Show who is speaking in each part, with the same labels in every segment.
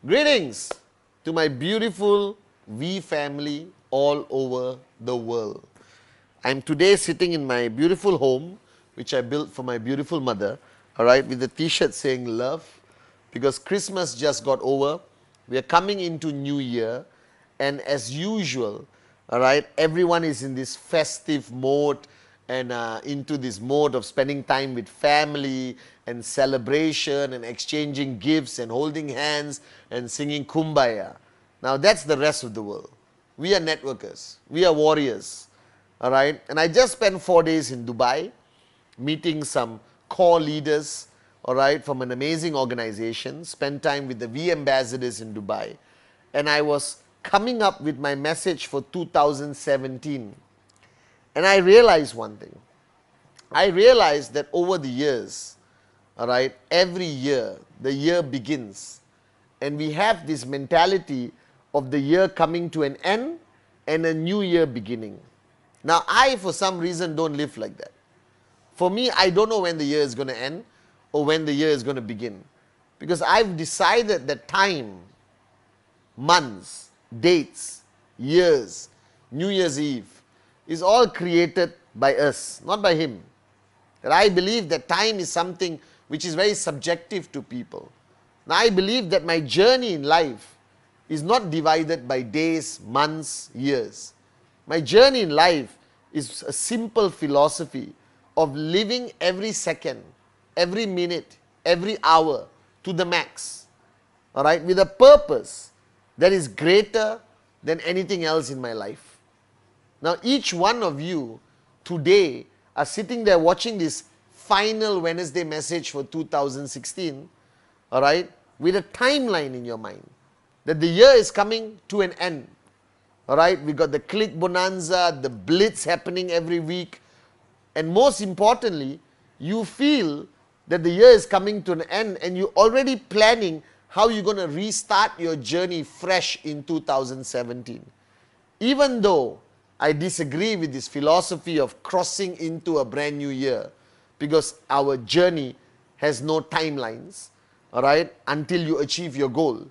Speaker 1: Greetings to my beautiful V family all over the world. I'm today sitting in my beautiful home, which I built for my beautiful mother, all right, with a t-shirt saying love, because Christmas just got over. We are coming into New Year, and as usual, all right, everyone is in this festive mode and into this mode of spending time with family and celebration and exchanging gifts and holding hands and singing Kumbaya. Now that's the rest of the world. We are networkers. We are warriors. All right. And I just spent 4 days in Dubai meeting some core leaders, all right, from an amazing organization, spent time with the V ambassadors in Dubai. And I was coming up with my message for 2017. And I realized one thing. I realized that over the years, all right, every year, the year begins. And we have this mentality of the year coming to an end and a new year beginning. Now, I, for some reason, don't live like that. For me, I don't know when the year is going to end or when the year is going to begin. Because I've decided that time, months, dates, years, New Year's Eve, is all created by us, not by him. And I believe that time is something which is very subjective to people. Now, I believe that my journey in life is not divided by days, months, years. My journey in life is a simple philosophy of living every second, every minute, every hour to the max, all right, with a purpose that is greater than anything else in my life. Now, each one of you today are sitting there watching this final Wednesday message for 2016, all right, with a timeline in your mind that the year is coming to an end. All right, we got the click bonanza, the blitz happening every week, and most importantly, you feel that the year is coming to an end and you're already planning how you're going to restart your journey fresh in 2017. Even though I disagree with this philosophy of crossing into a brand new year, because our journey has no timelines, all right, until you achieve your goal.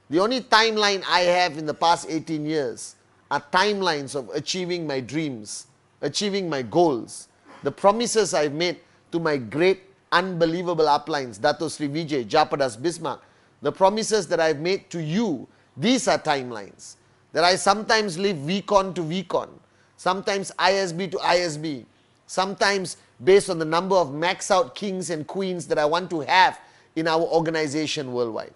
Speaker 1: The only timeline I have in the past 18 years are timelines of achieving my dreams, achieving my goals, the promises I've made to my great, unbelievable uplines, Dato Sri Vijay, Japadas Bismarck, the promises that I've made to you. These are timelines that I sometimes live VCon to VCon, sometimes ISB to ISB, sometimes based on the number of max out kings and queens that I want to have in our organization worldwide.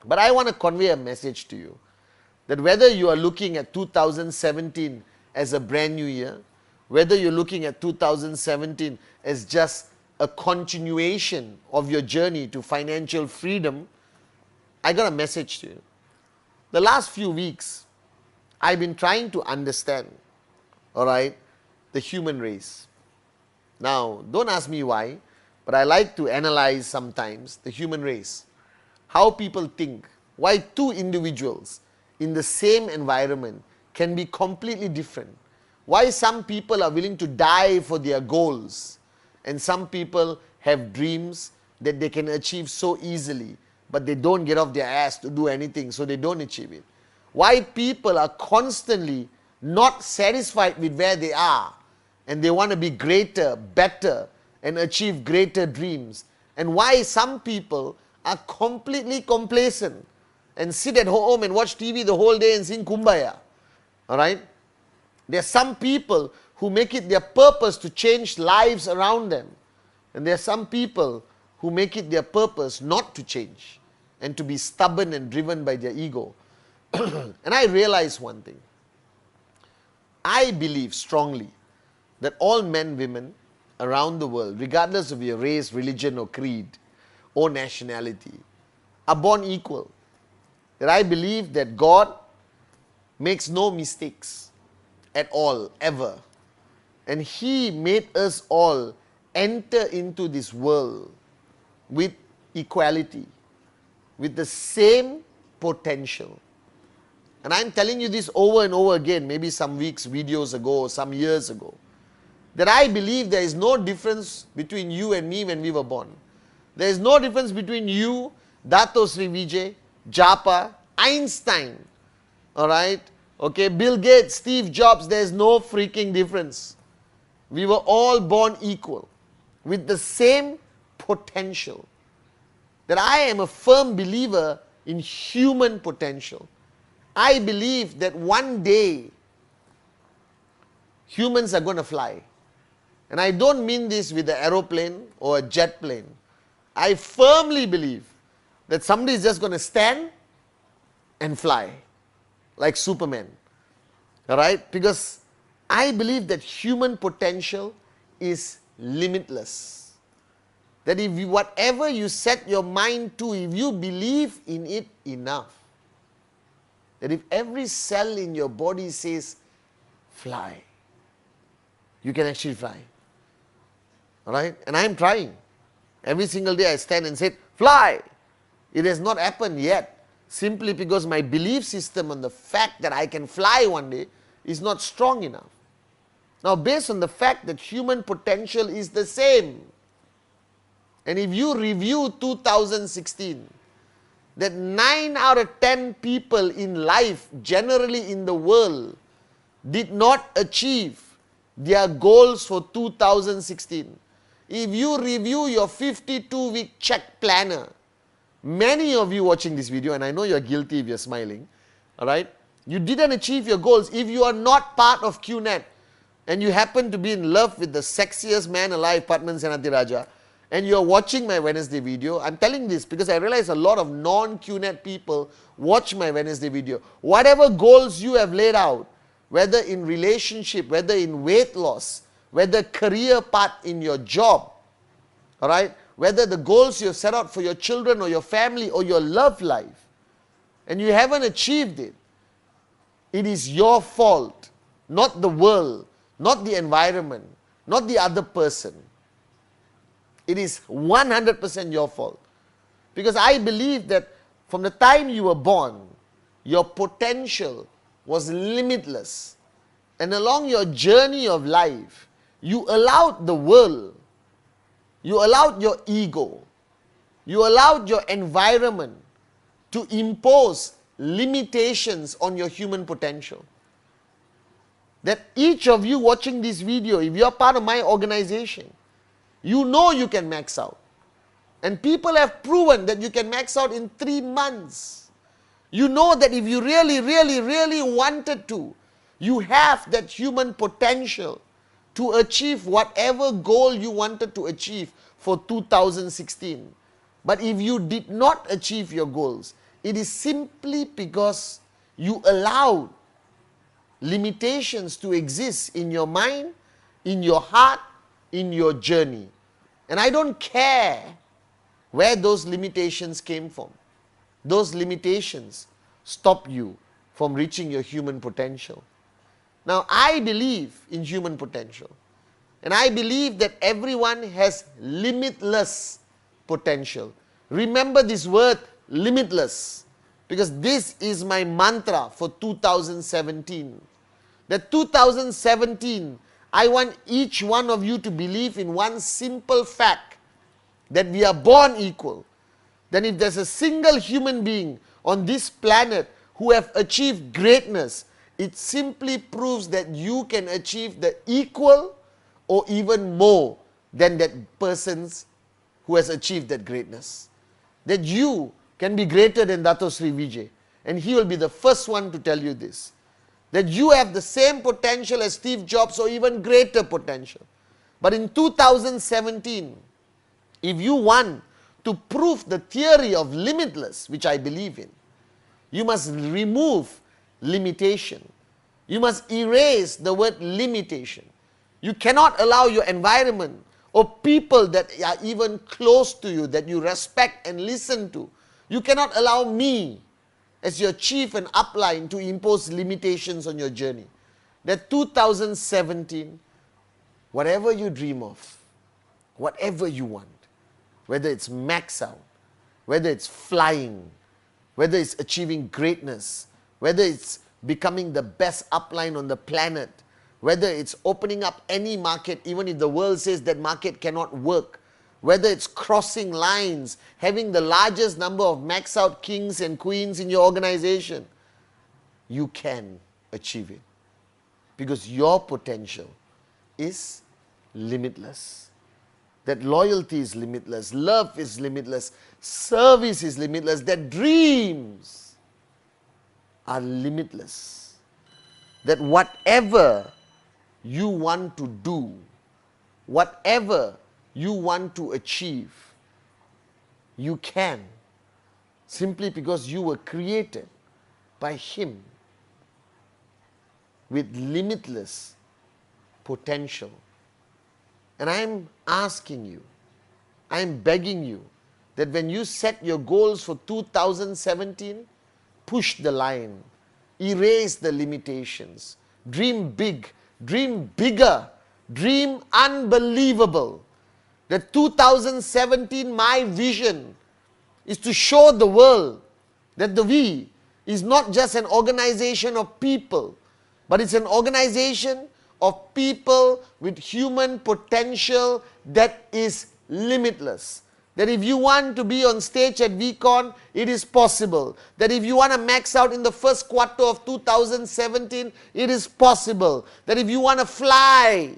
Speaker 1: But I want to convey a message to you that whether you are looking at 2017 as a brand new year, whether you're looking at 2017 as just a continuation of your journey to financial freedom, I got a message to you. The last few weeks, I've been trying to understand, all right, the human race. Now, don't ask me why, but I like to analyze sometimes the human race. How people think, why two individuals in the same environment can be completely different. Why some people are willing to die for their goals and some people have dreams that they can achieve so easily, but they don't get off their ass to do anything, so they don't achieve it. Why people are constantly not satisfied with where they are and they want to be greater, better, and achieve greater dreams. And why some people are completely complacent and sit at home and watch TV the whole day and sing Kumbaya. All right? There are some people who make it their purpose to change lives around them. And there are some people who make it their purpose not to change and to be stubborn and driven by their ego. And I realize one thing. I believe strongly that all men, women around the world, regardless of your race, religion, or creed, or nationality, are born equal. That I believe that God makes no mistakes at all, ever. And He made us all enter into this world with equality, with the same potential. and I'm telling you this over and over again, maybe some weeks, videos ago, some years ago, that I believe there is no difference between you and me when we were born. There is no difference between you, Dato Sri Vijay, Japa, Einstein, alright, okay, Bill Gates, Steve Jobs, there is no freaking difference. We were all born equal, with the same potential. That I am a firm believer in human potential. I believe that one day humans are going to fly. And I don't mean this with an aeroplane or a jet plane. I firmly believe that somebody is just going to stand and fly like Superman. Alright? Because I believe that human potential is limitless. That if you, whatever you set your mind to, if you believe in it enough, that if every cell in your body says, fly, you can actually fly. Alright? And I am trying. Every single day I stand and say, fly! It has not happened yet, simply because my belief system on the fact that I can fly one day is not strong enough. Now, based on the fact that human potential is the same, and if you review 2016, that 9 out of 10 people in life, generally in the world, did not achieve their goals for 2016. If you review your 52-week check planner, many of you watching this video, and I know you're guilty if you're smiling, alright, you didn't achieve your goals. If you are not part of QNet, and you happen to be in love with the sexiest man alive, Pathman Senathirajah, and you're watching my Wednesday video, I'm telling this because I realize a lot of non-QNet people watch my Wednesday video. Whatever goals you have laid out, whether in relationship, whether in weight loss, whether career path in your job, alright, whether the goals you have set out for your children or your family or your love life, and you haven't achieved it, it is your fault, not the world, not the environment, not the other person. It is 100% your fault. Because I believe that from the time you were born, your potential was limitless. And along your journey of life, you allowed the world, you allowed your ego, you allowed your environment to impose limitations on your human potential. That each of you watching this video, if you are part of my organization, you know you can max out. And people have proven that you can max out in 3 months. You know that if you really wanted to, you have that human potential to achieve whatever goal you wanted to achieve for 2016. But if you did not achieve your goals, it is simply because you allowed limitations to exist in your mind, in your heart, in your journey. And I don't care where those limitations came from. Those limitations stop you from reaching your human potential. Now, I believe in human potential. And I believe that everyone has limitless potential. Remember this word, limitless, because this is my mantra for 2017. That 2017, I want each one of you to believe in one simple fact, that we are born equal. Then if there's a single human being on this planet who have achieved greatness, it simply proves that you can achieve the equal or even more than that person's who has achieved that greatness. That you can be greater than Dato Sri Vijay, and he will be the first one to tell you this. That you have the same potential as Steve Jobs or even greater potential. But in 2017, if you want to prove the theory of limitless, which I believe in, you must remove limitation. You must erase the word limitation. You cannot allow your environment or people that are even close to you, that you respect and listen to. You cannot allow me as your chief and upline to impose limitations on your journey. That 2017, whatever you dream of, whatever you want, whether it's max out, whether it's flying, whether it's achieving greatness, whether it's becoming the best upline on the planet, whether it's opening up any market, even if the world says that market cannot work, whether it's crossing lines, having the largest number of max out kings and queens in your organization, you can achieve it. Because your potential is limitless. That loyalty is limitless, love is limitless, service is limitless, that dreams are limitless. That whatever you want to do, whatever you want to achieve, you can, simply because you were created by Him with limitless potential. And I'm asking you, I'm begging you, that when you set your goals for 2017, push the line, erase the limitations, dream big, dream bigger, dream unbelievable. That 2017, my vision is to show the world that the We is not just an organization of people, but it's an organization of people with human potential that is limitless. That if you want to be on stage at VCon, it is possible. That if you want to max out in the first quarter of 2017, it is possible. That if you want to fly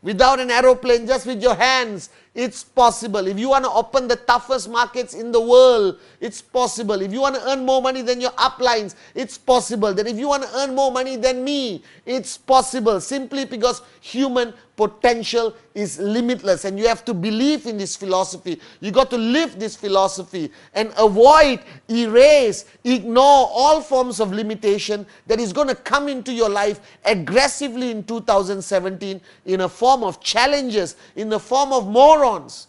Speaker 1: without an aeroplane, just with your hands, it's possible. If you want to open the toughest markets in the world, it's possible. If you want to earn more money than your uplines, it's possible. That if you want to earn more money than me, it's possible. Simply because human potential is limitless, and you have to believe in this philosophy. You got to live this philosophy and avoid, erase, ignore all forms of limitation that is going to come into your life aggressively in 2017 in a form of challenges, in the form of morons.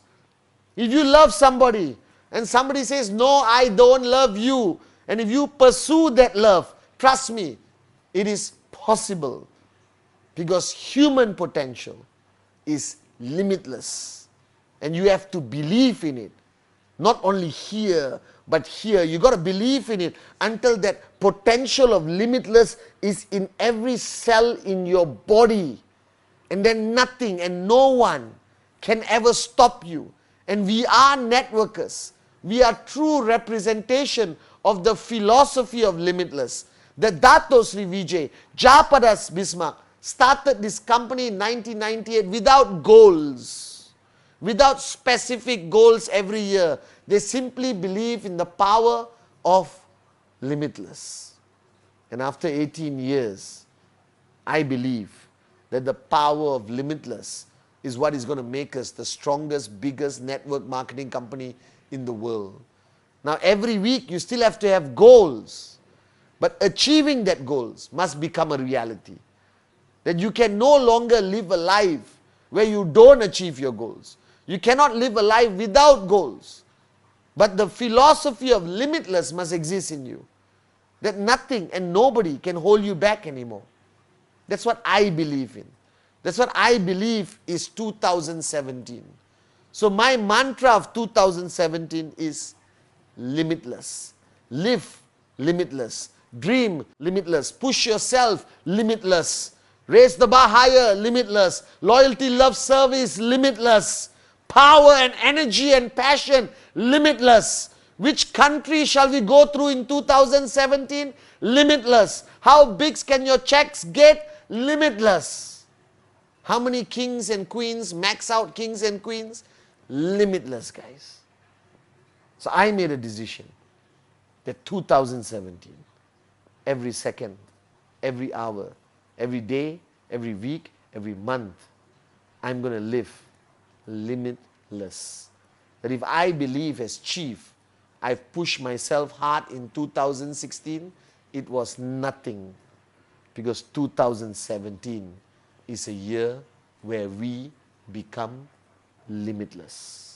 Speaker 1: If you love somebody and somebody says, no, I don't love you, and if you pursue that love, trust me, it is possible. Because human potential is limitless. And you have to believe in it. Not only here, but here. You got to believe in it until that potential of limitless is in every cell in your body. And then nothing and no one can ever stop you. And we are networkers. We are true representation of the philosophy of limitless. The Dato Sri Vijay Japadas Bismarck started this company in 1998 without goals, without specific goals every year. They simply believe in the power of limitless. And after 18 years, I believe that the power of limitless is what is going to make us the strongest, biggest network marketing company in the world. Now, every week you still have to have goals, but achieving that goals must become a reality. That you can no longer live a life where you don't achieve your goals. You cannot live a life without goals. But the philosophy of limitless must exist in you. That nothing and nobody can hold you back anymore. That's what I believe in. That's what I believe is 2017. So my mantra of 2017 is limitless. Live limitless. Dream limitless. Push yourself limitless. Raise the bar higher, limitless. Loyalty, love, service, limitless. Power and energy and passion, limitless. Which country shall we go through in 2017? Limitless. How big can your checks get? Limitless. How many kings and queens, max out kings and queens? Limitless, guys. So I made a decision that 2017, every second, every hour, every day, every week, every month, I'm going to live limitless. That if I believe as chief, I've pushed myself hard in 2016, it was nothing. Because 2017 is a year where we become limitless.